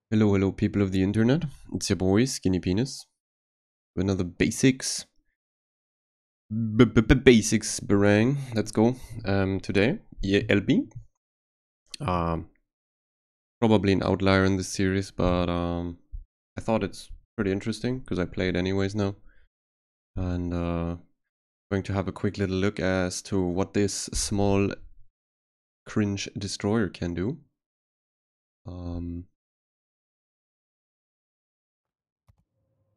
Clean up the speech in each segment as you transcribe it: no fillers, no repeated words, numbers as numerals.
Hello, hello, people of the internet. It's your boy, Skinny Penis. With another basics barang. Let's go. Today, Elbing. Um, Probably an outlier in this series, but I thought it's pretty interesting because I play it anyways now. And going to have a quick little look as to what this small cringe destroyer can do.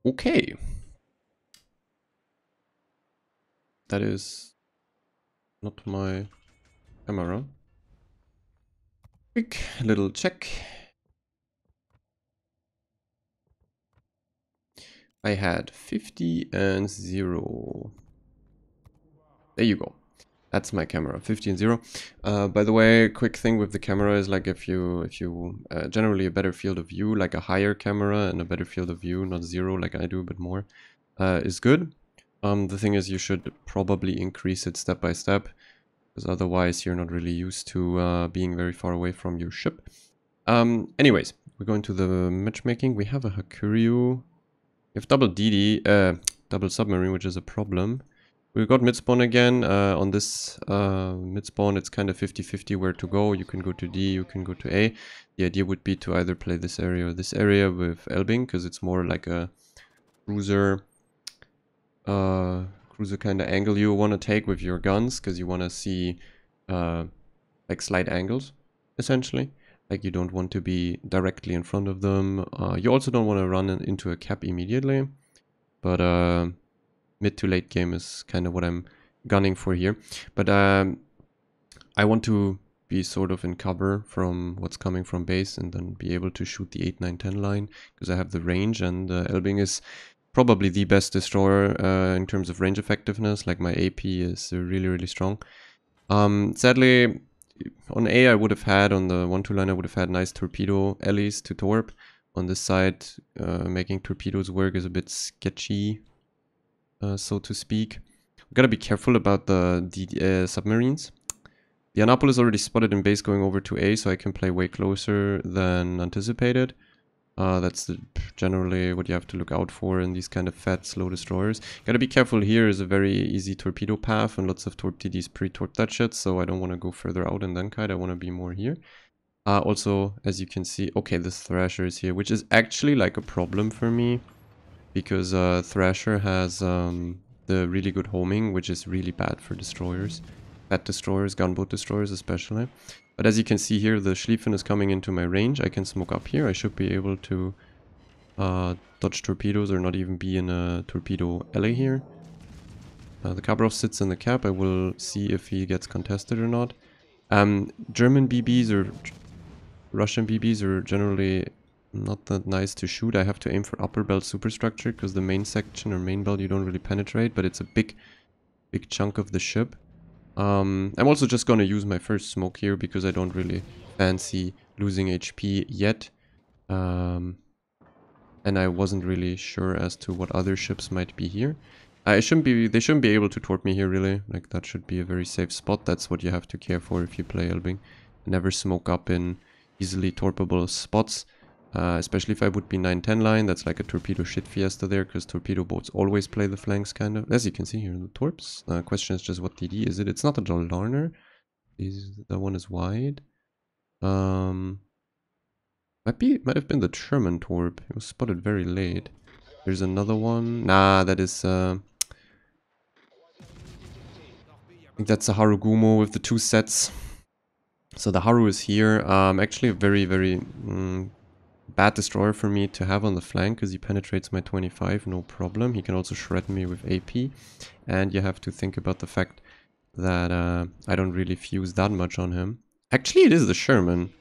Okay. That is not my camera. Quick little check. I had 50 and 0. There you go. That's my camera, 50 and 0. By the way, quick thing with the camera is like if you generally a better field of view, like a higher camera and a better field of view, not 0 like I do, but more, is good. The thing is you should probably increase it step by step, because otherwise you're not really used to being very far away from your ship. Anyways, we're going to the matchmaking. We have a Hakuryu. We have double DD, double submarine, which is a problem. We got mid-spawn again. On this mid-spawn, it's kind of 50-50 where to go. You can go to D, you can go to A. The idea would be to either play this area or this area with Elbing, because it's more like a cruiser kind of angle you want to take with your guns, because you want to see like slight angles, essentially. Like you don't want to be directly in front of them. You also don't want to run into a cap immediately. But mid to late game is kind of what I'm gunning for here. But I want to be sort of in cover from what's coming from base and then be able to shoot the 8, 9, 10 line. Because I have the range, and Elbing is probably the best destroyer in terms of range effectiveness. Like my AP is really, really strong. Sadly, on A I would have had, on the 1-2 line I would have had nice torpedo alleys to torp. On this side, making torpedoes work is a bit sketchy, so to speak. We gotta be careful about the submarines. The Annapolis already spotted in base going over to A, so I can play way closer than anticipated. That's generally what you have to look out for in these kind of fat, slow destroyers. Gotta be careful here, is a very easy torpedo path, and lots of torp TDs pre-torp that shit, so I don't want to go further out and then kite, I want to be more here. Also, as you can see, okay, this Thrasher is here, which is actually like a problem for me, because Thrasher has the really good homing, which is really bad for destroyers. Fat destroyers, gunboat destroyers especially. But as you can see here, the Schlieffen is coming into my range. I can smoke up here. I should be able to dodge torpedoes or not even be in a torpedo alley here. The Kabarov sits in the cap. I will see if he gets contested or not. German BBs or Russian BBs are generally not that nice to shoot. I have to aim for upper belt superstructure because the main section or main belt you don't really penetrate, but it's a big chunk of the ship. I'm also just gonna use my first smoke here because I don't really fancy losing HP yet. And I wasn't really sure as to what other ships might be here. They shouldn't be able to torp me here really. Like that should be a very safe spot. That's what you have to care for if you play Elbing. Never smoke up in easily torpable spots. Especially if I would be 9-10 line, that's like a torpedo shit fiesta there, because torpedo boats always play the flanks kind of. As you can see here in the torps. Question is just what DD is it? It's not a Dollarner. That one is wide. Might have been the Sherman torp. It was spotted very late. There's another one. Nah, that is I think that's a Harugumo with the 2 sets. So the Haru is here. Actually a very, very bad destroyer for me to have on the flank because he penetrates my 25, no problem. He can also shred me with AP. And you have to think about the fact that I don't really fuse that much on him. Actually, it is the Sherman.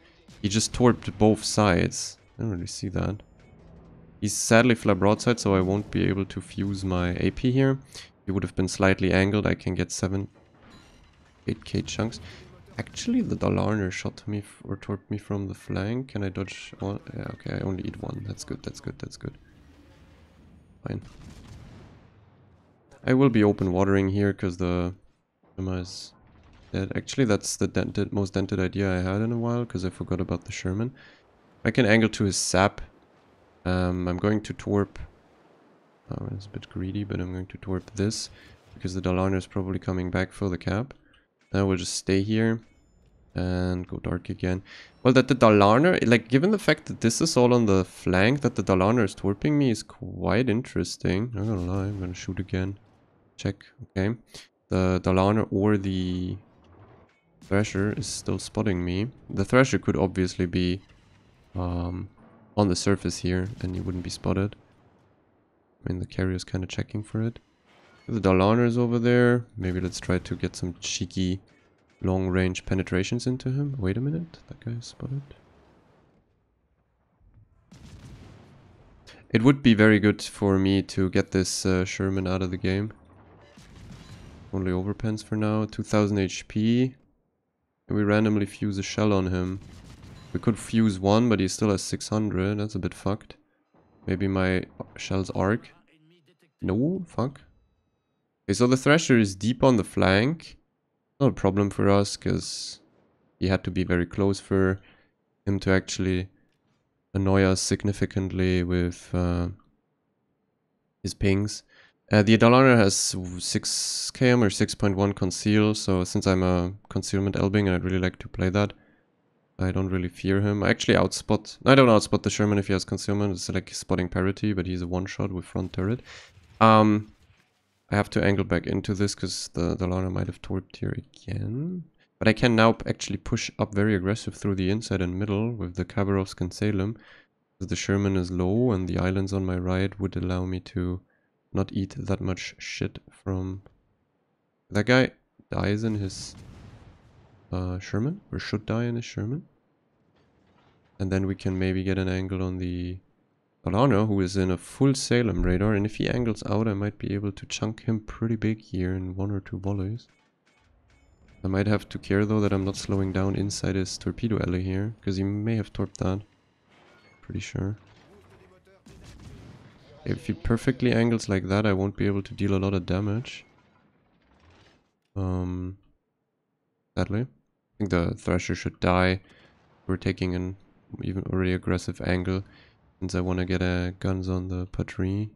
He just torped both sides. I don't really see that. He's sadly flat broadside, so I won't be able to fuse my AP here. He would have been slightly angled. I can get 8k chunks. Actually, the Dollarner shot me or torped me from the flank. Can I dodge one? Yeah, okay, I only eat one. That's good, that's good, that's good. Fine. I will be open watering here because the Sherman is dead. Actually, that's the most dented idea I had in a while because I forgot about the Sherman. I can angle to his sap. I'm going to torp. Oh, it's a bit greedy, but I'm going to torp this because the Dalarna is probably coming back for the cap. Now we'll just stay here and go dark again. Well, that the Dalarna, like, given the fact that this is all on the flank, that the Dalarna is torping me is quite interesting. Not gonna lie, I'm gonna shoot again. Check, okay. The Dalarna or the Thrasher is still spotting me. The Thrasher could obviously be on the surface here and he wouldn't be spotted. I mean, the carrier's kind of checking for it. The Dalarna is over there. Maybe let's try to get some cheeky long-range penetrations into him. Wait a minute, that guy is spotted. It would be very good for me to get this Sherman out of the game. Only overpens for now. 2000 HP. And we randomly fuse a shell on him. We could fuse one, but he still has 600. That's a bit fucked. Maybe my shell's arc. No, fuck. Okay, so the Thrasher is deep on the flank. Not a problem for us, because he had to be very close for him to actually annoy us significantly with his pings. The Dalarna has 6 km or 6.1 conceal, so since I'm a concealment Elbing, I'd really like to play that. I don't really fear him. I actually outspot... I don't outspot the Sherman if he has concealment. It's like spotting parity, but he's a one-shot with front turret. I have to angle back into this because the Dalarna might have torped here again. But I can now actually push up very aggressive through the inside and middle with the Khabarovsk and Salem. Because the Sherman is low and the islands on my right would allow me to not eat that much shit from... That guy dies in his Sherman, or should die in his Sherman. And then we can maybe get an angle on the Dalarna, who is in a full Salem radar, and if he angles out, I might be able to chunk him pretty big here in 1 or 2 volleys. I might have to care though that I'm not slowing down inside his torpedo alley here, because he may have torped that. Pretty sure. If he perfectly angles like that, I won't be able to deal a lot of damage. Sadly. I think the Thrasher should die. We're taking an even already aggressive angle, since I want to get guns on the Patrie.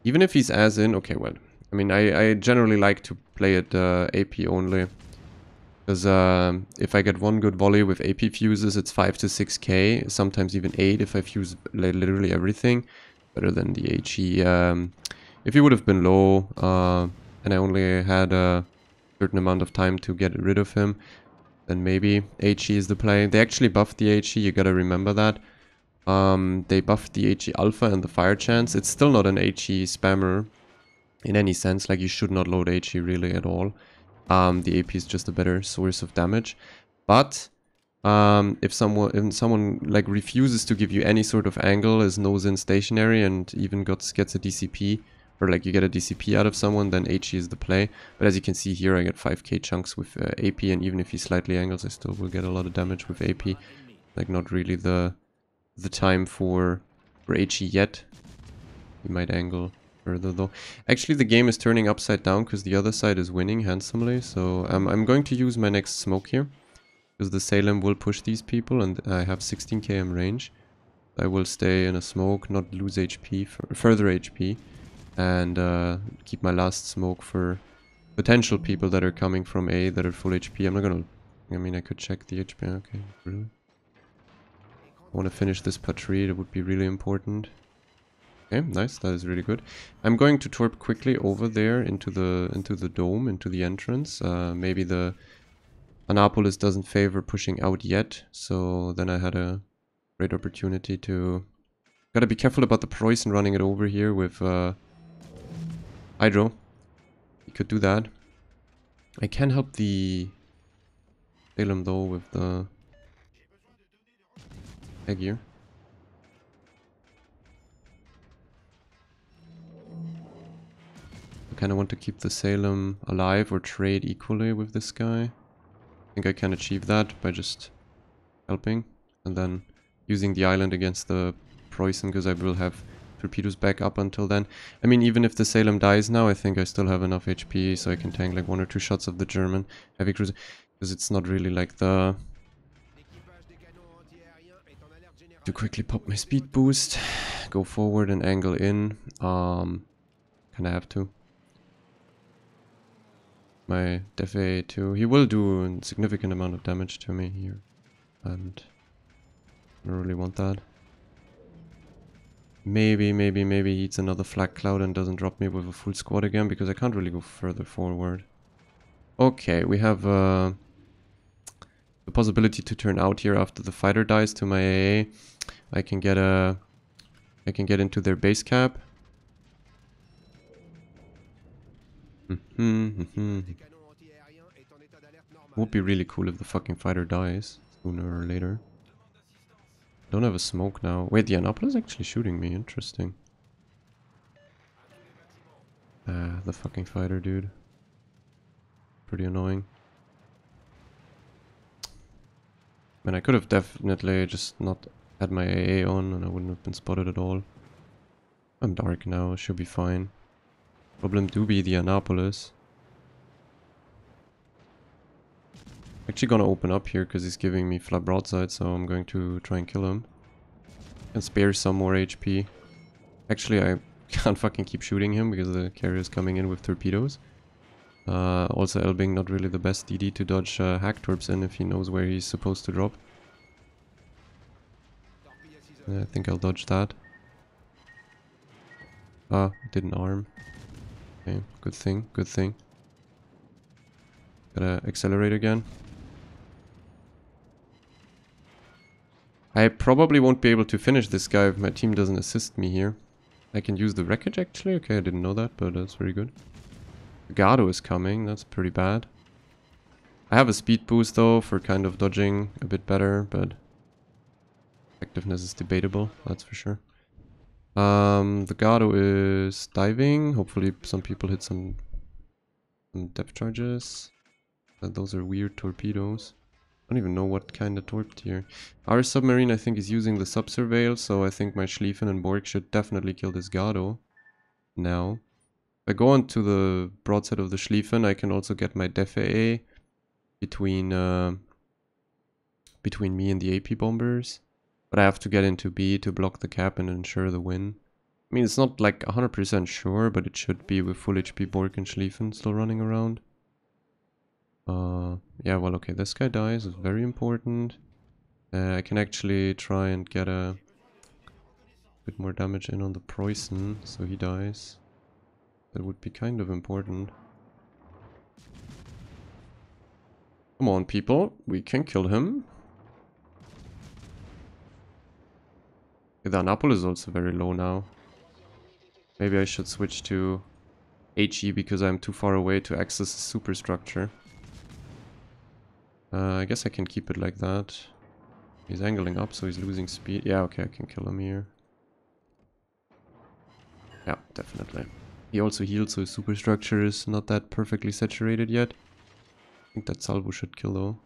Even if he's as in, okay, well, I mean, I generally like to play it AP only. Because if I get one good volley with AP fuses, it's 5 to 6k, sometimes even 8 if I fuse literally everything. Better than the HE. If he would have been low, and I only had a certain amount of time to get rid of him, then maybe HE is the play. They actually buffed the HE, you gotta remember that. They buffed the HE Alpha and the fire chance. It's still not an HE spammer in any sense, like you should not load HE really at all. The AP is just a better source of damage. But if someone like refuses to give you any sort of angle, is nose in stationary and even gets a DCP, or like you get a DCP out of someone, then HE is the play. But as you can see here, I get 5k chunks with AP, and even if he slightly angles, I still will get a lot of damage with AP. Like not really the time for HE yet. He might angle further though. Actually, the game is turning upside down because the other side is winning handsomely. So I'm going to use my next smoke here, because the Salem will push these people, and I have 16 km range. I will stay in a smoke, not lose HP, further HP, and keep my last smoke for potential people that are coming from A that are full HP. I'm not gonna... I mean, I could check the HP. Okay, really? I want to finish this Patrie. That would be really important. Okay, nice. That is really good. I'm going to torp quickly over there into the dome, into the entrance. Maybe the Annapolis doesn't favor pushing out yet, so then I had a great opportunity to... Gotta be careful about the Preußen running it over here with Hydro. You could do that. I can help the Salem though with the egg here. I kind of want to keep the Salem alive or trade equally with this guy. I think I can achieve that by just helping and then using the island against the Preußen, because I will have torpedoes back up until then. I mean, even if the Salem dies now, I think I still have enough HP so I can tank like 1 or 2 shots of the German heavy cruiser. Because it's not really like the... To quickly pop my speed boost, go forward and angle in. Kinda have to. My def A too. He will do a significant amount of damage to me here. And I don't really want that. Maybe he eats another flak cloud and doesn't drop me with a full squad again, because I can't really go further forward. Okay, we have the possibility to turn out here after the fighter dies to my AA. I can get into their base cap. Would be really cool if the fucking fighter dies sooner or later. Don't have a smoke now. Wait, the Annapolis is actually shooting me. Interesting. The fucking fighter, dude. Pretty annoying. Man, I could have definitely just not had my AA on and I wouldn't have been spotted at all. I'm dark now, should be fine. Problem do be the Annapolis. Actually gonna open up here because he's giving me flat broadside, so I'm going to try and kill him. And spare some more HP. Actually, I can't fucking keep shooting him because the carrier is coming in with torpedoes. Also, Elbing not really the best DD to dodge hack torps in if he knows where he's supposed to drop. I think I'll dodge that. Ah, didn't arm. Okay, good thing, good thing. Gotta accelerate again. I probably won't be able to finish this guy if my team doesn't assist me here. I can use the wreckage actually. Okay, I didn't know that, but that's very good. Gado is coming, that's pretty bad. I have a speed boost though for kind of dodging a bit better, but effectiveness is debatable, that's for sure. The Gado is diving. Hopefully some people hit some depth charges. Those are weird torpedoes. I don't even know what kind of torped here. Our submarine, I think, is using the sub-surveil, so I think my Schlieffen and Borg should definitely kill this Gado now. If I go on to the broadside of the Schlieffen, I can also get my def AA between me and the AP bombers. But I have to get into B to block the cap and ensure the win. I mean, it's not like 100% sure, but it should be with full HP Borg and Schlieffen still running around. Yeah, well, okay, this guy dies, is very important. I can actually try and get a bit more damage in on the Preußen, so he dies. That would be kind of important. Come on, people, we can kill him. The Annapolis is also very low now. Maybe I should switch to HE because I'm too far away to access the superstructure. I guess I can keep it like that. He's angling up, so he's losing speed. Yeah, okay, I can kill him here. Yeah, definitely. He also healed, so his superstructure is not that perfectly saturated yet. I think that salvo should kill though.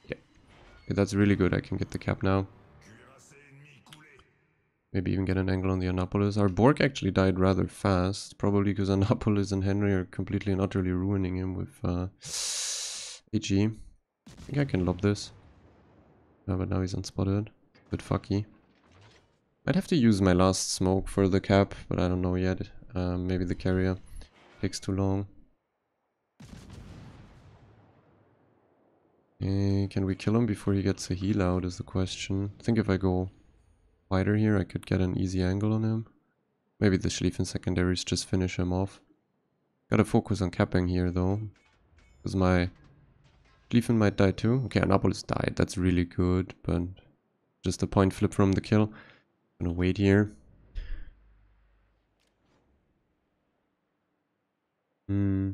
Yeah. Okay, that's really good. I can get the cap now. Maybe even get an angle on the Annapolis. Our Borg actually died rather fast. Probably because Annapolis and Henry are completely and utterly ruining him with HE. I think I can lob this. But now he's unspotted. Bit fucky. I'd have to use my last smoke for the cap, but I don't know yet. Maybe the carrier takes too long. Can we kill him before he gets a heal out is the question. I think if I go wider here, I could get an easy angle on him. Maybe the Schlieffen secondaries just finish him off. Gotta focus on capping here though, because my Schlieffen might die too. Okay, Annapolis died, that's really good, but just a point flip from the kill. I'm gonna wait here. I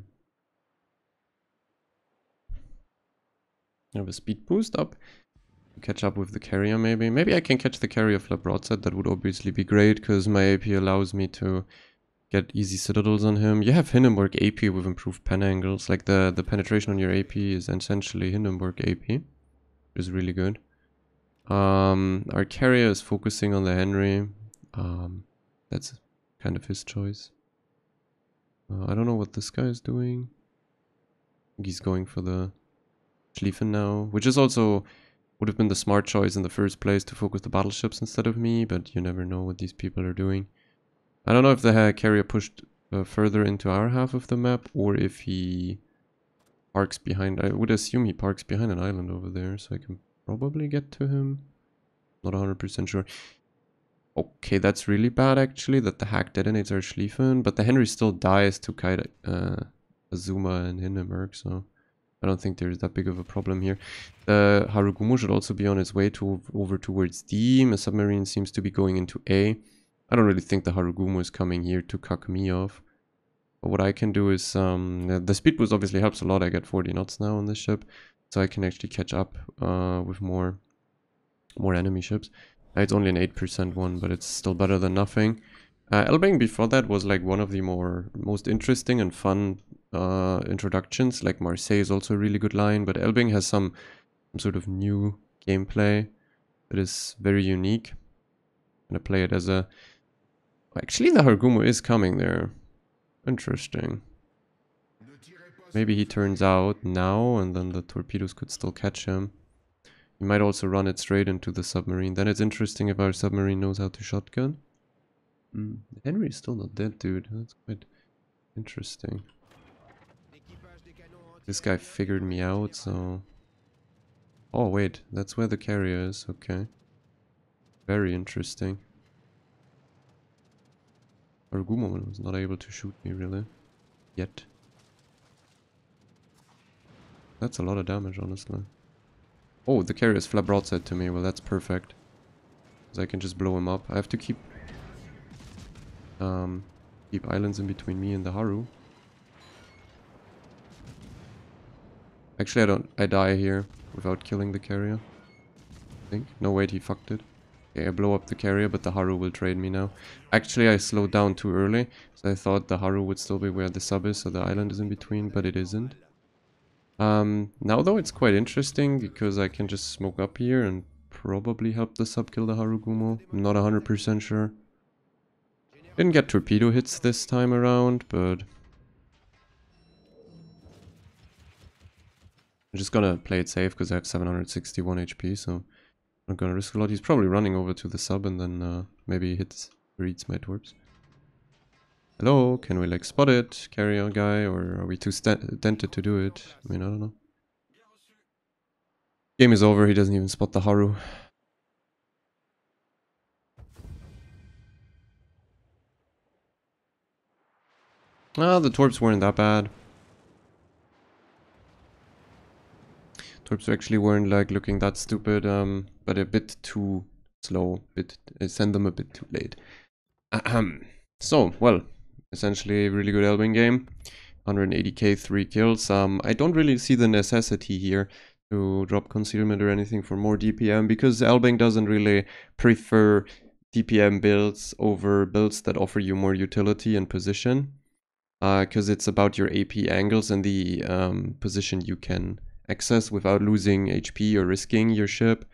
have a speed boost up. Catch up with the carrier maybe. Maybe I can catch the carrier flat broadside. That would obviously be great because my AP allows me to get easy citadels on him. You have Hindenburg AP with improved pen angles. Like the penetration on your AP is essentially Hindenburg AP, which is really good. Our carrier is focusing on the Henry. That's kind of his choice. I don't know what this guy is doing. think he's going for the Schlieffen now, which is also would have been the smart choice in the first place to focus the battleships instead of me, but you never know what these people are doing. I don't know if the carrier pushed further into our half of the map or if he parks behind. I would assume he parks behind an island over there, so I can probably get to him. Not 100% sure. Okay, that's really bad actually, that the hack detonates our Schlieffen, but the Henry still dies to Kaida, Azuma and Hindenburg, so I don't think there's that big of a problem here. The Harugumo should also be on its way over towards D. A submarine seems to be going into A. I don't really think the Harugumo is coming here to cuck me off. But what I can do is, the speed boost obviously helps a lot. I get 40 knots now on this ship, so I can actually catch up with more enemy ships. It's only an 8% one, but it's still better than nothing. Elbing before that was like one of the most interesting and fun introductions. Like Marseille is also a really good line, but Elbing has some sort of new gameplay that is very unique. I'm gonna play it as a... Actually, the Harugumo is coming there. Interesting. Maybe he turns out now, and then the torpedoes could still catch him. You might also run it straight into the submarine. Then it's interesting if our submarine knows how to shotgun. Henry is still not dead, dude. That's quite interesting. This guy figured me out, so... Oh, wait. That's where the carrier is. Okay. Very interesting. Argumo was not able to shoot me, really. Yet. That's a lot of damage, honestly. Oh, the carrier's flat broadside to me. Well, that's perfect. Because I can just blow him up. I have to keep islands in between me and the Haru. Actually, I die here without killing the carrier. I think. No, wait, he fucked it. Okay, I blow up the carrier, but the Haru will trade me now. Actually, I slowed down too early. So I thought the Haru would still be where the sub is, so the island is in between, but it isn't. Now though, it's quite interesting because I can just smoke up here and probably help the sub kill the Harugumo. I'm not 100% sure. Didn't get torpedo hits this time around, but... I'm just gonna play it safe because I have 761 HP, so I'm not gonna risk a lot. He's probably running over to the sub and then maybe he reads my torps. Hello, can we like spot it, carrier guy, or are we too dented to do it? I mean, I don't know. Game is over, he doesn't even spot the Haru. Ah, the torps weren't that bad. Torps actually weren't like looking that stupid, but a bit too slow. Send them a bit too late. So, well, essentially a really good Elbing game. 180k, 3 kills. I don't really see the necessity here to drop concealment or anything for more DPM because Elbing doesn't really prefer DPM builds over builds that offer you more utility and position. Because it's about your AP angles and the position you can access without losing HP or risking your ship.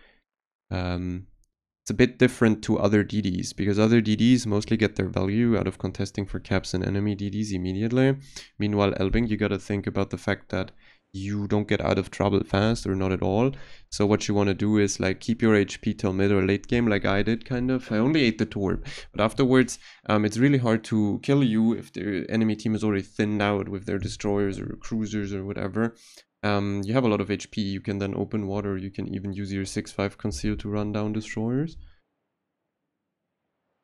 It's a bit different to other DDs because other DDs mostly get their value out of contesting for caps and enemy DDs immediately. Meanwhile, Elbing, you gotta think about the fact that you don't get out of trouble fast or not at all. So what you want to do is like keep your HP till mid or late game like I did kind of. I only ate the torp, but afterwards it's really hard to kill you if the enemy team is already thinned out with their destroyers or cruisers or whatever. You have a lot of HP, you can then open water, you can even use your 6-5 conceal to run down destroyers.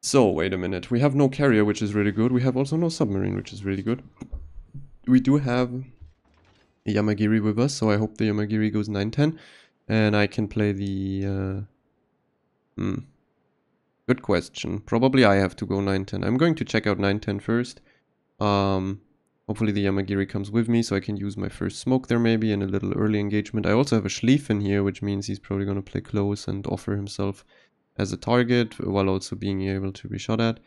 So, wait a minute, we have no carrier, which is really good. We have also no submarine, which is really good. We do have a Yamagiri with us, so I hope the Yamagiri goes 9-10. And I can play the... Good question. Probably I have to go 9-10. I'm going to check out 9-10 first. Hopefully the Yamagiri comes with me so I can use my first smoke there maybe and a little early engagement. I also have a Schlieffen here, which means he's probably going to play close and offer himself as a target while also being able to be shot at.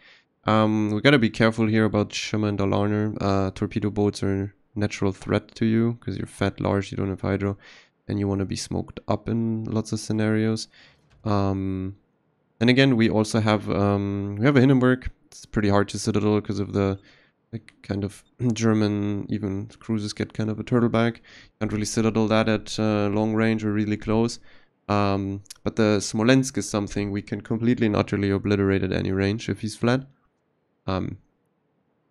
We gotta be careful here about Shimmer and Dalarner. Torpedo boats are a natural threat to you because you're fat, large, you don't have hydro, and you want to be smoked up in lots of scenarios. And again, we also have a Hindenburg. It's pretty hard to citadel because of the like kind of German, even cruisers get kind of a turtleback. Can't really citadel that at long range or really close. But the Smolensk is something we can completely and utterly obliterate at any range if he's flat.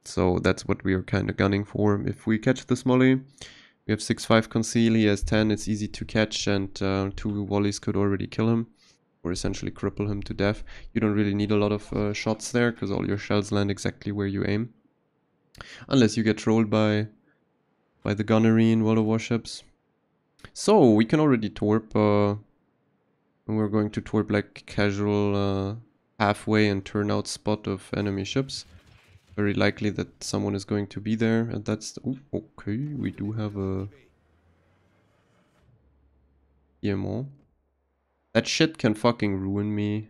So that's what we are kind of gunning for. If we catch the Smolly, we have 6-5 conceal, he has 10, it's easy to catch, and 2 volleys could already kill him. Or essentially cripple him to death. You don't really need a lot of shots there, because all your shells land exactly where you aim. Unless you get trolled by the gunnery in World of Warships. So, we can already torp, and we're going to torp like casual halfway and turnout spot of enemy ships. Very likely that someone is going to be there, and that's... Oh, okay, we do have a... EMO. That shit can fucking ruin me.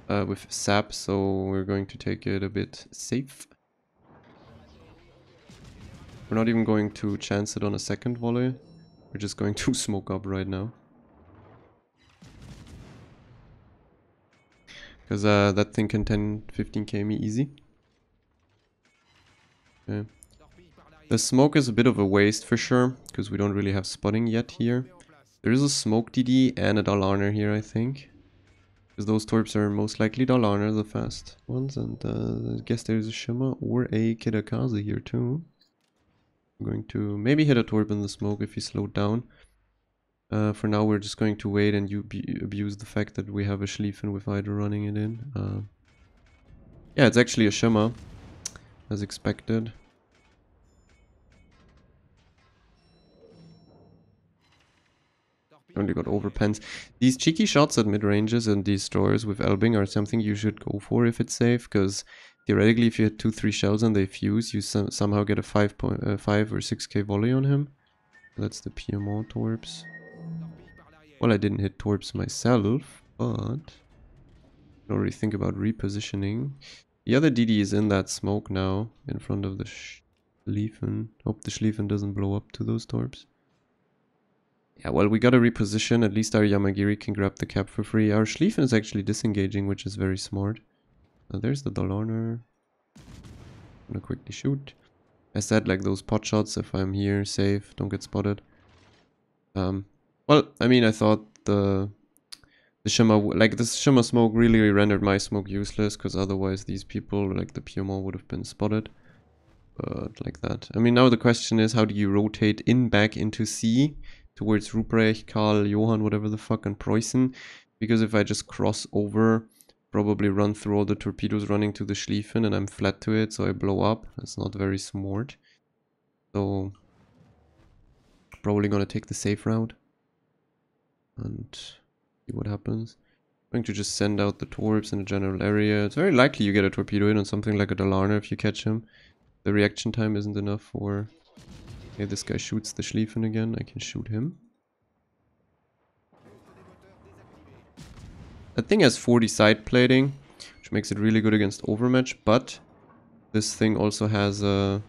With sap, so we're going to take it a bit safe. We're not even going to chance it on a second volley. We're just going to smoke up right now. Because that thing can 10-15k me easy. Okay. The smoke is a bit of a waste for sure, because we don't really have spotting yet here. There is a smoke DD and a Dalarner here, I think. Because those torps are most likely Dalarner, the fast ones, and I guess there's a Shima or a Kidakaze here too. I'm going to maybe hit a torp in the smoke if he's slowed down. For now we're just going to wait and abuse the fact that we have a Schlieffen with Hydra running it in. Yeah, it's actually a Shima, as expected. Only got overpens. These cheeky shots at mid-ranges and these stores with Elbing are something you should go for if it's safe, because theoretically if you hit 2-3 shells and they fuse, you somehow get a 5 or 6k volley on him. That's the PMO torps. Well, I didn't hit torps myself, but I don't really think about repositioning. The other DD is in that smoke now, in front of the Schlieffen. Hope the Schlieffen doesn't blow up to those torps. Yeah, well, we gotta reposition. At least our Yamagiri can grab the cap for free. Our Schlieffen is actually disengaging, which is very smart. There's the Dalarner. I'm gonna quickly shoot. I said, like, those pot shots, if I'm here, safe, don't get spotted. Well, I mean, I thought the Shimmer, like, this Shimmer smoke really rendered my smoke useless, because otherwise these people, like the PMO, would have been spotted. But like that. I mean, now the question is, how do you rotate back into C? Towards Ruprecht, Karl, Johann, whatever the fuck, and Preußen. Because if I just cross over, probably run through all the torpedoes running to the Schlieffen and I'm flat to it, so I blow up. That's not very smart. So, probably gonna take the safe route. And see what happens. I'm going to just send out the torps in the general area. It's very likely you get a torpedo in on something like a Dalarner if you catch him. The reaction time isn't enough for... Okay, this guy shoots the Schlieffen again. I can shoot him. That thing has 40 side plating, which makes it really good against overmatch, but this thing also has a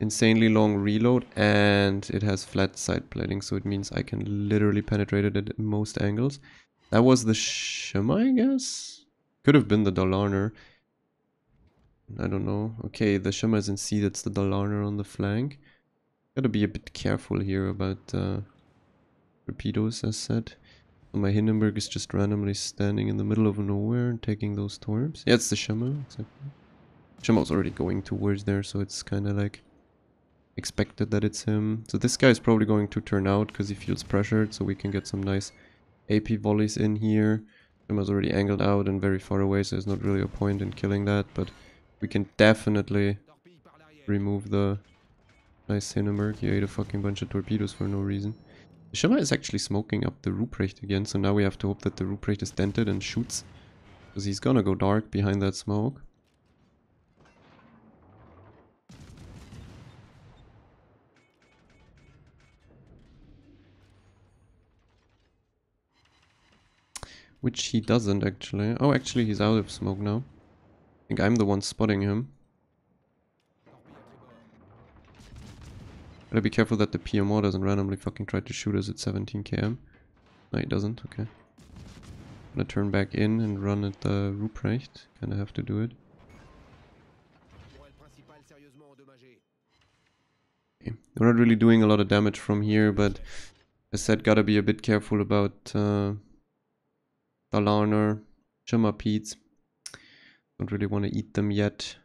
insanely long reload and it has flat side plating, so it means I can literally penetrate it at most angles. That was the Shima, I guess? Could have been the Dalarner. I don't know. Okay, the Shima is in C, that's the Dalarner on the flank. Gotta be a bit careful here about torpedoes, as said. So my Hindenburg is just randomly standing in the middle of nowhere and taking those torps. Yeah, it's the Shima, exactly. Shima's already going towards there, so it's kind of like expected that it's him. So this guy is probably going to turn out because he feels pressured, so we can get some nice AP volleys in here. Shima's already angled out and very far away, so there's not really a point in killing that, but we can definitely remove the nice Hindenburg. He ate a fucking bunch of torpedoes for no reason. The Shima is actually smoking up the Ruprecht again, so now we have to hope that the Ruprecht is dented and shoots. Because he's gonna go dark behind that smoke. Which he doesn't actually. Oh, actually he's out of smoke now. I think I'm the one spotting him. Gotta be careful that the PMO doesn't randomly fucking try to shoot us at 17 km. No, he doesn't, okay. Gonna turn back in and run at the Ruprecht. Kinda have to do it. We're not really doing a lot of damage from here, but as I said, gotta be a bit careful about Dalarner, Shimmer Peats. Don't really want to eat them yet.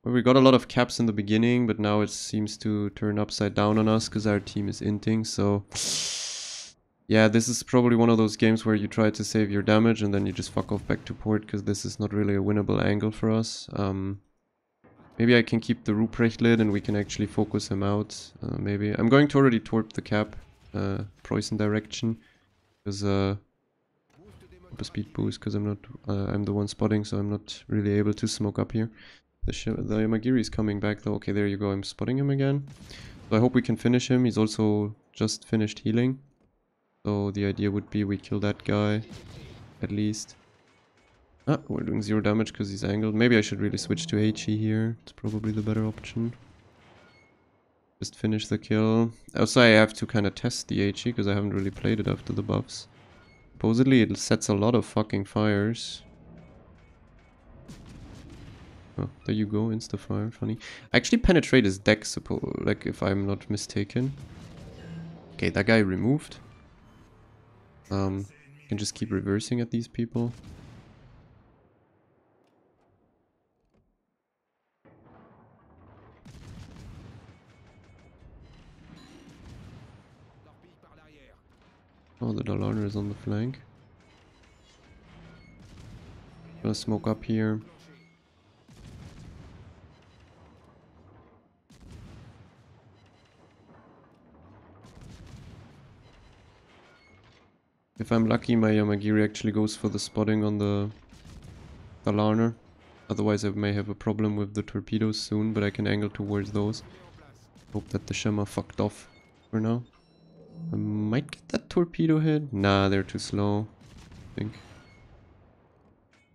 Well, we got a lot of caps in the beginning, but now it seems to turn upside down on us because our team is inting, so... Yeah, this is probably one of those games where you try to save your damage and then you just fuck off back to port because this is not really a winnable angle for us. Maybe I can keep the Ruprecht lit and we can actually focus him out. Maybe. I'm going to already torp the cap, Preußen direction, because a speed boost, because I'm the one spotting, so I'm not really able to smoke up here. The Yamagiri is coming back though. Okay, there you go. I'm spotting him again. So I hope we can finish him. He's also just finished healing. So the idea would be we kill that guy, at least. Ah, we're doing 0 damage because he's angled. Maybe I should really switch to HE here. It's probably the better option. Just finish the kill. Also, I have to kind of test the HE because I haven't really played it after the buffs. Supposedly it sets a lot of fucking fires. Oh, there you go, insta-fire, funny. I actually penetrate his deck, like if I'm not mistaken. Okay, that guy removed. Can just keep reversing at these people. Oh, the Dalarner is on the flank. Gonna smoke up here. If I'm lucky, my Yamagiri actually goes for the spotting on the Dalarner. Otherwise I may have a problem with the torpedoes soon, but I can angle towards those. Hope that the Shema fucked off for now. I might get that torpedo hit. Nah, they're too slow, I think.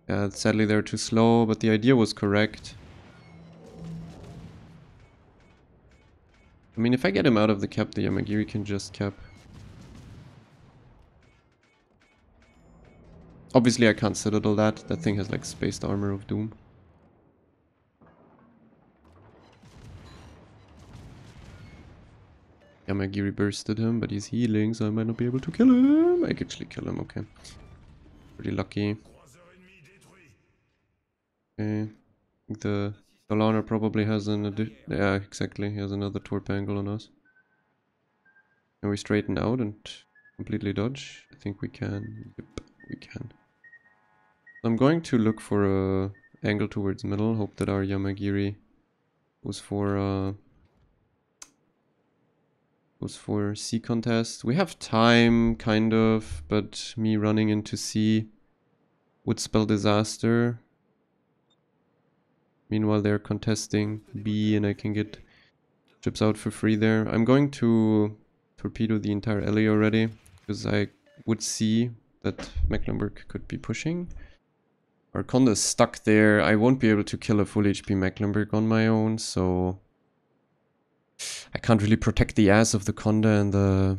Yeah, sadly they're too slow, but the idea was correct. I mean, if I get him out of the cap, the Yamagiri can just cap. Obviously I can't Citadel that. That thing has like spaced armor of doom. Yamagiri bursted him, but he's healing, so I might not be able to kill him. I can actually kill him, okay. Pretty lucky. Okay. The Dalarner probably has an yeah, exactly. He has another torp angle on us. Can we straighten out and completely dodge? I think we can. Yep, we can. I'm going to look for a angle towards middle. Hope that our Yamagiri goes for C contest. We have time, kind of, but me running into C would spell disaster. Meanwhile, they're contesting B, and I can get ships out for free there. I'm going to torpedo the entire alley already, because I would see that Mecklenburg could be pushing. Our Conda is stuck there. I won't be able to kill a full HP Mecklenburg on my own, so I can't really protect the ass of the Conda and the...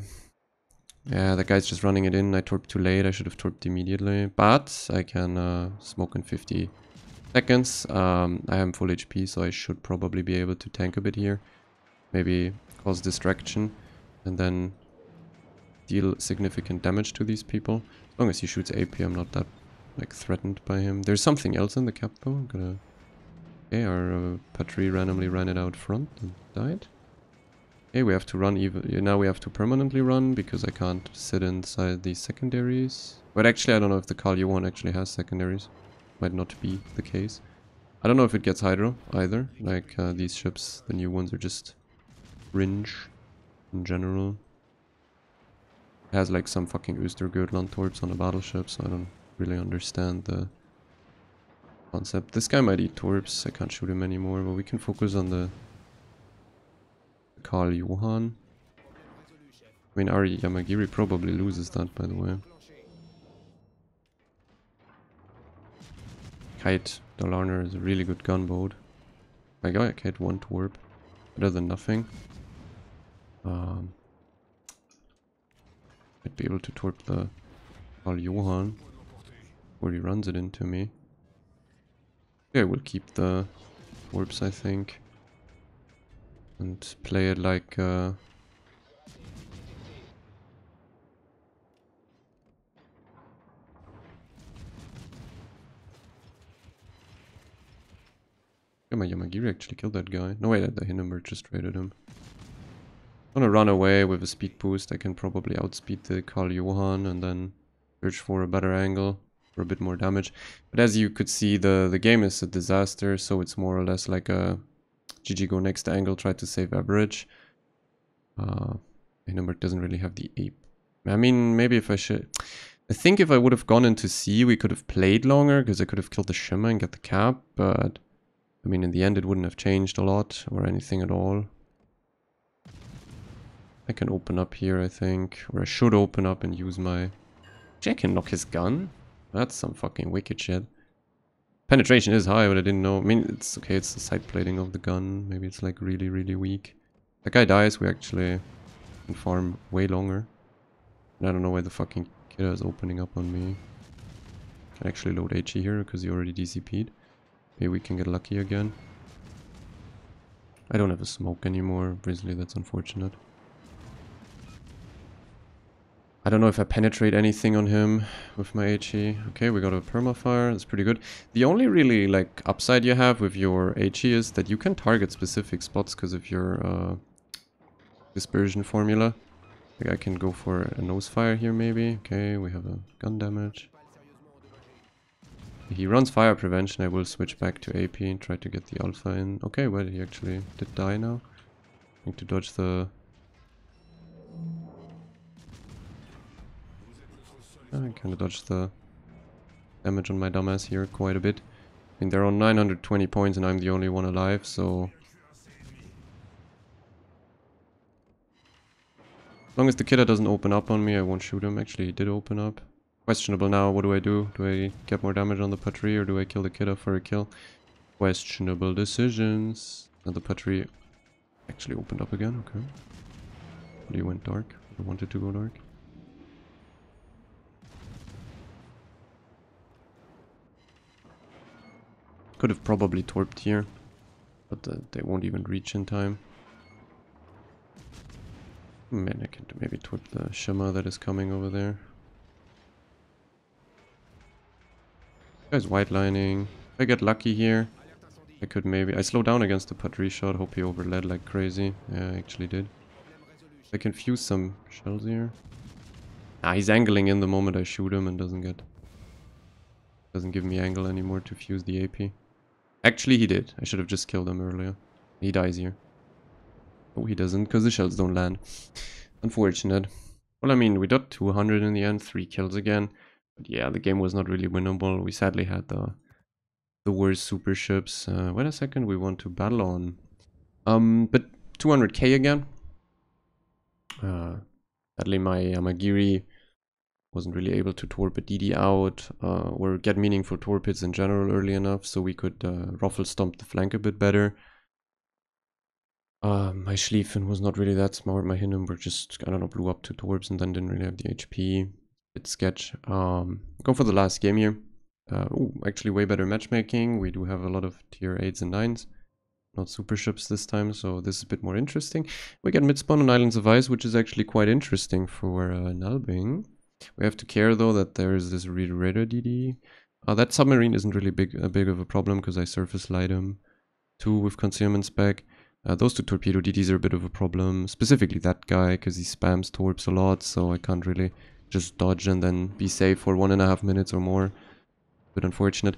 Yeah, the guy's just running it in. I torped too late. I should have torped immediately. But I can smoke in 50 seconds. I am full HP, so I should probably be able to tank a bit here. Maybe cause distraction and then deal significant damage to these people. As long as he shoots AP, I'm not that like threatened by him. There's something else in the cap though. I'm gonna... Okay, our Patrie randomly ran it out front and died. Okay, we have to run even... Now we have to permanently run because I can't sit inside these secondaries. But actually I don't know if the Karl Johan actually has secondaries. Might not be the case. I don't know if it gets Hydro either. Like these ships, the new ones are just cringe in general. It has like some fucking Östergötland torps on a battleship, so I don't really understand the concept. This guy might eat torps. I can't shoot him anymore, but we can focus on the Karl Johan. I mean, our Yamagiri probably loses that, by the way. Kite Dalarner is a really good gunboat. My guy, Kite 1 torp. Better than nothing. Might be able to torp the Karl Johan before he runs it into me. Okay, we'll keep the torps, I think. and play it like... Yeah, my Yamagiri actually killed that guy. No, wait, the Hindenburg just traded him. I'm gonna run away with a speed boost. I can probably outspeed the Karl Johann and then search for a better angle for a bit more damage. But as you could see, the game is a disaster, so it's more or less like a GG go next angle, try to save average. Hindenburg doesn't really have the ape. I mean, maybe if I should... I think if I would have gone into C, we could have played longer, because I could have killed the Shimmer and get the cap, but... I mean, in the end, it wouldn't have changed a lot or anything at all. I can open up here, I think. Or I should open up and use my... Actually, I can knock his gun. That's some fucking wicked shit. Penetration is high, but I didn't know. I mean, it's okay, it's the side plating of the gun. Maybe it's like really, really weak. That guy dies, we actually can farm way longer. And I don't know why the fucking killer is opening up on me. Can actually load HE here, because he already DCP'd. Maybe we can get lucky again. I don't have a smoke anymore, Grizzly, that's unfortunate. I don't know if I penetrate anything on him with my HE. Okay, we got a permafire, that's pretty good. The only really like upside you have with your HE is that you can target specific spots because of your dispersion formula. Like I can go for a nose fire here maybe. Okay, we have a gun damage. He runs fire prevention, I will switch back to AP and try to get the alpha in. Okay, well, he actually did die now. Need to dodge the... I kind of dodged the damage on my dumbass here quite a bit. I mean, they're on 920 points and I'm the only one alive, so... As long as the killer doesn't open up on me, I won't shoot him. Actually, he did open up. Questionable now, what do I do? Do I get more damage on the Patrie or do I kill the killer for a kill? Questionable decisions. And the Patrie actually opened up again, okay. But he went dark. I wanted to go dark. Could have probably torped here, but they won't even reach in time. Man, I can maybe torp the Shimmer that is coming over there. Guy's white lining. If I get lucky here, I could maybe... I slow down against the Patrie shot, hope he overled like crazy. Yeah, I actually did. I can fuse some shells here. Ah, he's angling in the moment I shoot him and doesn't give me angle anymore to fuse the AP. Actually, he did. I should have just killed him earlier. He dies here. Oh, he doesn't, because the shells don't land. Unfortunate. Well, I mean, we got 200 in the end, 3 kills again. But yeah, the game was not really winnable. We sadly had the worst super ships. Wait a second, we want to battle on. But 200k again. Sadly, my Yamagiri wasn't really able to torp a DD out or get meaningful torpedoes in general early enough, so we could ruffle stomp the flank a bit better. My Schlieffen was not really that smart. My Hindenburg just, I don't know, blew up 2 torps and then didn't really have the HP. Bit sketch. Go for the last game here. Ooh, actually way better matchmaking. We do have a lot of tier 8s and 9s. Not super ships this time, so this is a bit more interesting. We get mid-spawn on Islands of Ice, which is actually quite interesting for an Elbing. We have to care though that there is this radar DD. That submarine isn't really big of a problem because I surface light him. 2 with concealment spec. Those 2 torpedo DDs are a bit of a problem. Specifically that guy because he spams torps a lot, so I can't really just dodge and then be safe for 1.5 minutes or more. Bit unfortunate.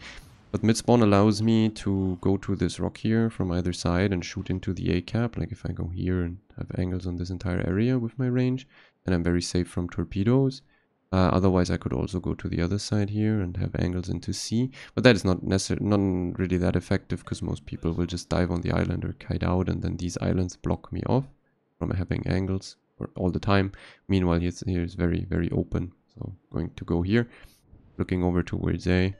But mid-spawn allows me to go to this rock here from either side and shoot into the A-cap. Like if I go here and have angles on this entire area with my range, then I'm very safe from torpedoes. Otherwise I could also go to the other side here and have angles into C. But that is not really that effective because most people will just dive on the island or kite out and then these islands block me off from having angles all the time. Meanwhile here is very, very open. So going to go here, looking over towards A.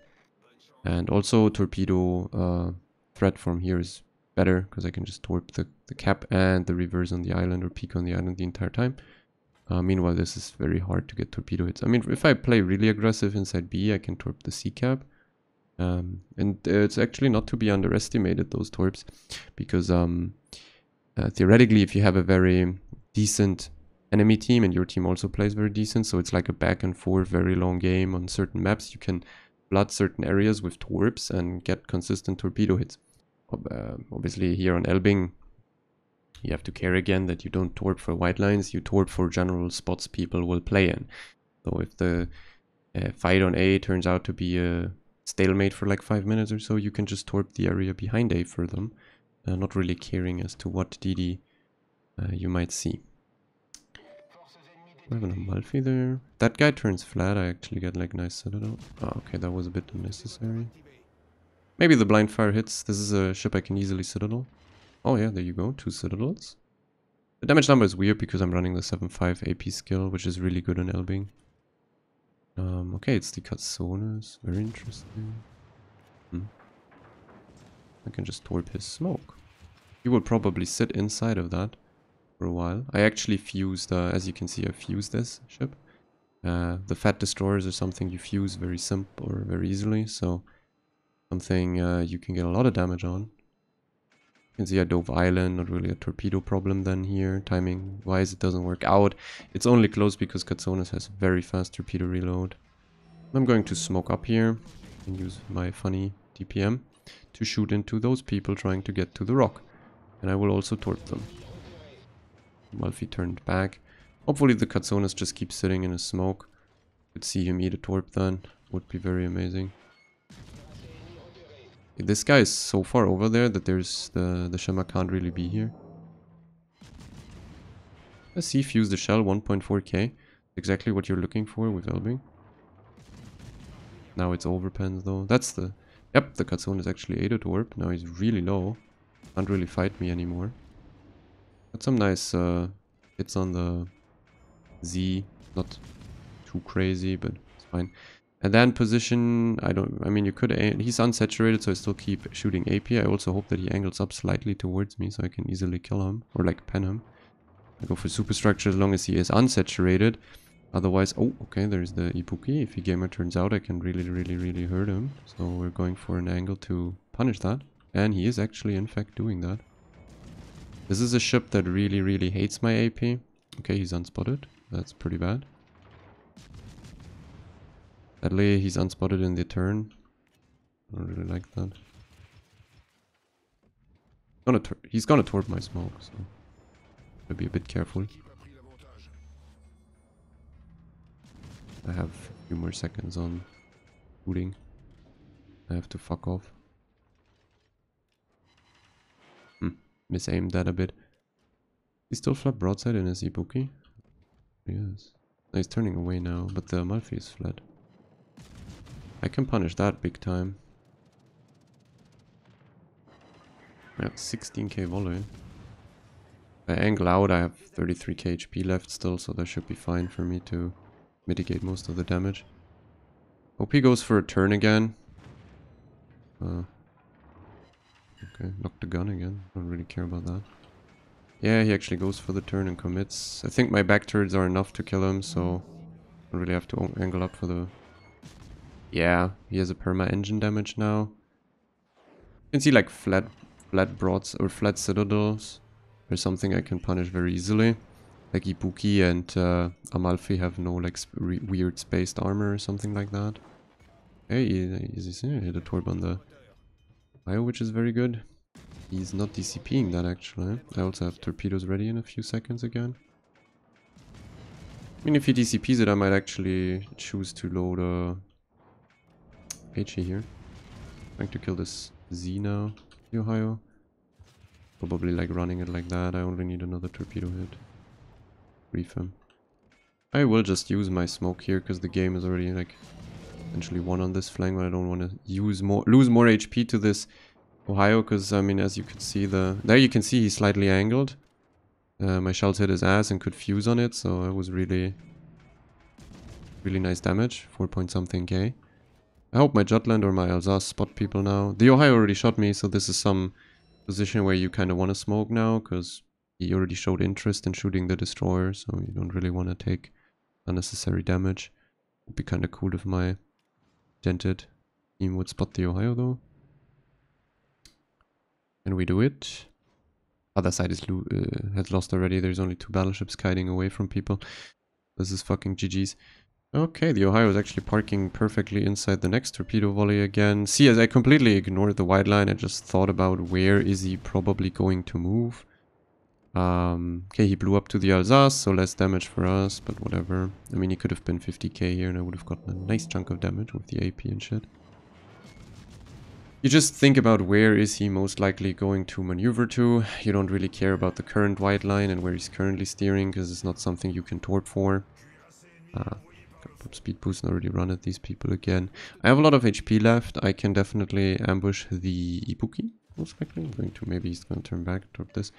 And also torpedo threat from here is better because I can just torp the cap and the reverse on the island or peek on the island the entire time. Meanwhile, this is very hard to get torpedo hits. I mean, if I play really aggressive inside B, I can torp the C cap. And it's actually not to be underestimated, those torps, because theoretically, if you have a very decent enemy team and your team also plays very decent, so it's like a back and forth, very long game on certain maps, you can flood certain areas with torps and get consistent torpedo hits. Obviously here on Elbing, you have to care again that you don't torp for white lines, you torp for general spots people will play in. So if the fight on A turns out to be a stalemate for like 5 minutes or so, you can just torp the area behind A for them, not really caring as to what DD you might see. We have an Amalfi there. That guy turns flat, I actually get like nice citadel. Oh, okay, that was a bit unnecessary. Maybe the blind fire hits. This is a ship I can easily citadel. Oh yeah, there you go, 2 citadels. The damage number is weird because I'm running the 7.5 AP skill, which is really good on Elbing. Okay, it's the Katsonas. Very interesting. I can just torp his smoke. He will probably sit inside of that for a while. I actually fused, as you can see, I fused this ship. The fat destroyers are something you fuse very simple or very easily, so something you can get a lot of damage on. You can see I dove island, not really a torpedo problem then here. Timing wise it doesn't work out. It's only close because Katsonas has very fast torpedo reload. I'm going to smoke up here and use my funny DPM to shoot into those people trying to get to the rock. And I will also torp them. Amalfi turned back. Hopefully the Katsonas just keep sitting in a smoke. Could see him eat a torp then. Would be very amazing. This guy is so far over there that there's the Shema can't really be here. Let's see, fuse the shell, 1.4k. Exactly what you're looking for with Elbing. Now it's overpens though. That's the... Yep, the Katsune is actually 8 torp. Now he's really low. Can't really fight me anymore. Got some nice hits on the Z. Not too crazy, but it's fine. And then position, I mean you could aim, he's unsaturated so I still keep shooting AP. I also hope that he angles up slightly towards me so I can easily kill him, or like pen him. I go for superstructure as long as he is unsaturated. Otherwise, oh okay, there's the Ibuki. If he gamer turns out I can really hurt him. So we're going for an angle to punish that. And he is actually in fact doing that. This is a ship that really hates my AP. Okay, he's unspotted. That's pretty bad. Sadly, he's unspotted in the turn. I don't really like that. He's gonna torp my smoke, so gotta be a bit careful. I have a few more seconds on shooting. I have to fuck off. Misaimed that a bit. He's still flat broadside in his Ibuki. Yes. No, he's turning away now, but the Amalfi is flat. I can punish that big time. I have 16k volley. If I angle out, I have 33k HP left still, so that should be fine for me to mitigate most of the damage. Hope he goes for a turn again. Okay, knock the gun again. Don't really care about that. Yeah, he actually goes for the turn and commits. I think my back turrets are enough to kill him, so I don't really have to angle up for the... Yeah, he has a perma engine damage now. You can see like flat broads or flat citadels. There's something I can punish very easily. Like Ibuki and Amalfi have no like weird spaced armor or something like that. Hey, he hit a torp on the IO, which is very good. He's not DCPing that actually. I also have torpedoes ready in a few seconds again. I mean, if he DCPs it, I might actually choose to load a HE here. Trying to kill this Z now, the Ohio. Probably like running it like that. I only need another torpedo hit. Brief him. I will just use my smoke here because the game is already like essentially won on this flank, but I don't want to lose more HP to this Ohio because I mean, as you could see, there you can see he's slightly angled. My shells hit his ass and could fuse on it, so it was really nice damage. 4 point something K. I hope my Jutland or my Alsace spot people now. The Ohio already shot me, so this is some position where you kind of want to smoke now, because he already showed interest in shooting the destroyer, so you don't really want to take unnecessary damage. Would be kind of cool if my dented team would spot the Ohio though. And we do it. Other side is has lost already. There's only 2 battleships kiting away from people. This is fucking GG's. Okay, the Ohio is actually parking perfectly inside the next torpedo volley again. See, as I completely ignored the wide line, I just thought about where is he probably going to move. Okay, he blew up to the Alsace, so less damage for us, but whatever. I mean, he could have been 50k here and I would have gotten a nice chunk of damage with the AP and shit. You just think about where is he most likely going to maneuver to. You don't really care about the current white line and where he's currently steering, because it's not something you can torp for. Put speed boost and already run at these people again. I have a lot of HP left. I can definitely ambush the Ibuki, most likely. I'm going to, maybe he's going to turn back toward this.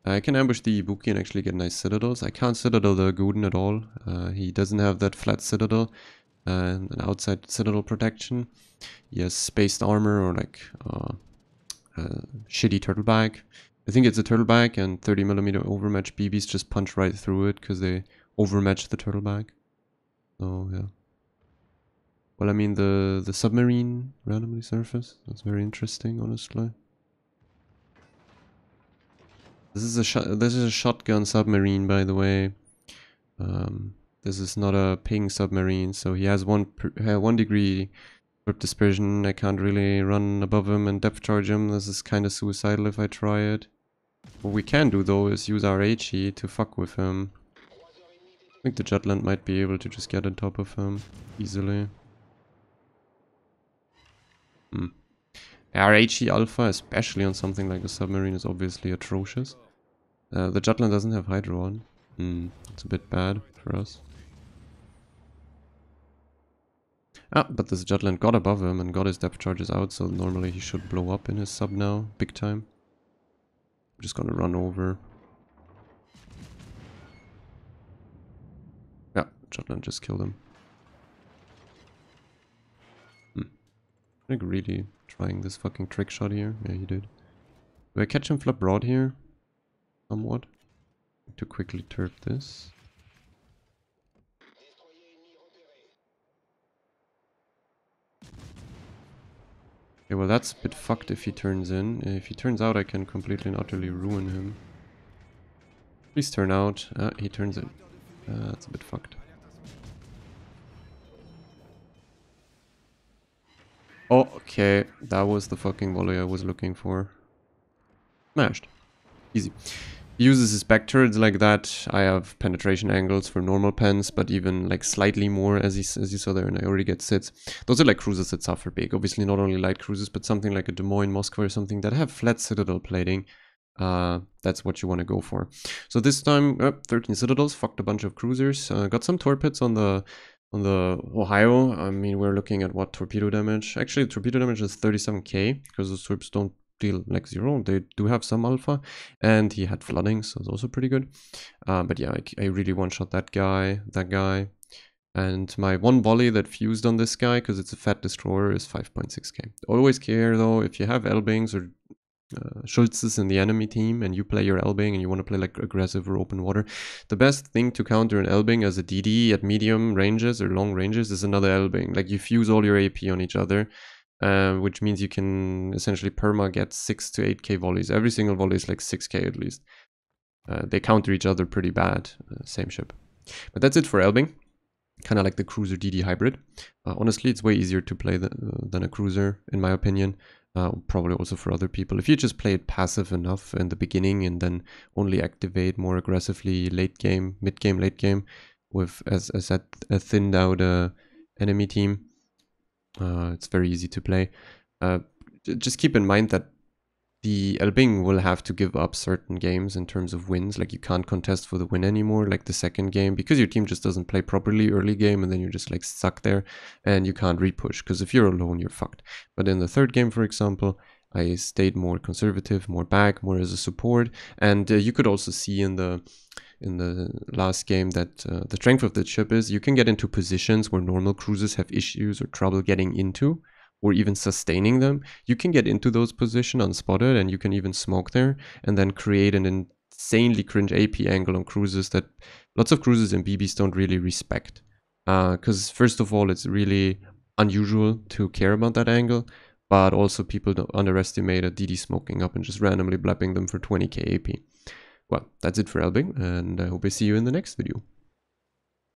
I can ambush the Ibuki and actually get nice citadels. I can't citadel the Guden at all. He doesn't have that flat citadel and an outside citadel protection. He has spaced armor or like shitty turtle bag. I think it's a turtle bag, and 30mm overmatch BBs just punch right through it because they overmatch the turtle bag. So yeah. Well, I mean the submarine randomly surface. That's very interesting, honestly. This is a shotgun submarine, by the way. This is not a ping submarine, so he has 1 degree warp dispersion. I can't really run above him and depth charge him. This is kind of suicidal if I try it. What we can do though is use our HE to fuck with him. I think the Jutland might be able to just get on top of him easily. Our HE alpha, especially on something like a submarine, is obviously atrocious. The Jutland doesn't have Hydro on. It's a bit bad for us. But this Jutland got above him and got his depth charges out, so normally he should blow up in his sub now, big time. I'm just gonna run over. Yeah, Jutland just killed him. Like really trying this fucking trick shot here. Yeah, he did. Do I catch him flap broad here? Somewhat. To quickly turp this. Okay, well that's a bit fucked if he turns in. If he turns out, I can completely and utterly ruin him. Please turn out. He turns in. That's a bit fucked. Oh, okay. That was the fucking volley I was looking for. Smashed. Easy. He uses his back turrets like that. I have penetration angles for normal pens, but even like slightly more as you saw there, and I already get sits. Those are like cruisers that suffer big. Obviously not only light cruisers, but something like a Des Moines, Moscow or something that have flat citadel plating. That's what you want to go for. So this time, 13 citadels, fucked a bunch of cruisers. Got some torpedoes on the Ohio. I mean, we're looking at what torpedo damage. Actually, torpedo damage is 37k because the torps don't deal like 0. They do have some alpha, and he had flooding, so it's also pretty good. But yeah, I really one-shot that guy, and my 1 volley that fused on this guy, because it's a fat destroyer, is 5.6k. Always care though, if you have Elbings or Schultzes in the enemy team and you play your Elbing and you want to play like aggressive or open water, the best thing to counter an Elbing as a DD at medium ranges or long ranges is another Elbing. Like you fuse all your AP on each other, which means you can essentially perma get 6 to 8k volleys. Every single volley is like 6k at least. They counter each other pretty bad, same ship. But that's it for Elbing. Kind of like the cruiser DD hybrid. Honestly, it's way easier to play than a cruiser, in my opinion. Probably also for other people. If you just play it passive enough in the beginning and then only activate more aggressively late game, mid game, late game, with as a thinned out enemy team, it's very easy to play. Just keep in mind that the Elbing will have to give up certain games in terms of wins. Like you can't contest for the win anymore, like the second game, because your team just doesn't play properly early game and then you're just like stuck there and you can't repush, because if you're alone, you're fucked. But in the third game, for example, I stayed more conservative, more back, more as a support. And you could also see in the last game that the strength of the ship is you can get into positions where normal cruisers have issues or trouble getting into, or even sustaining them. You can get into those positions unspotted and you can even smoke there and then create an insanely cringe AP angle on cruisers that lots of cruisers and BBs don't really respect. Because first of all, it's really unusual to care about that angle. but also people don't underestimate a DD smoking up and just randomly blapping them for 20k AP. Well, that's it for Elbing, and I hope I see you in the next video.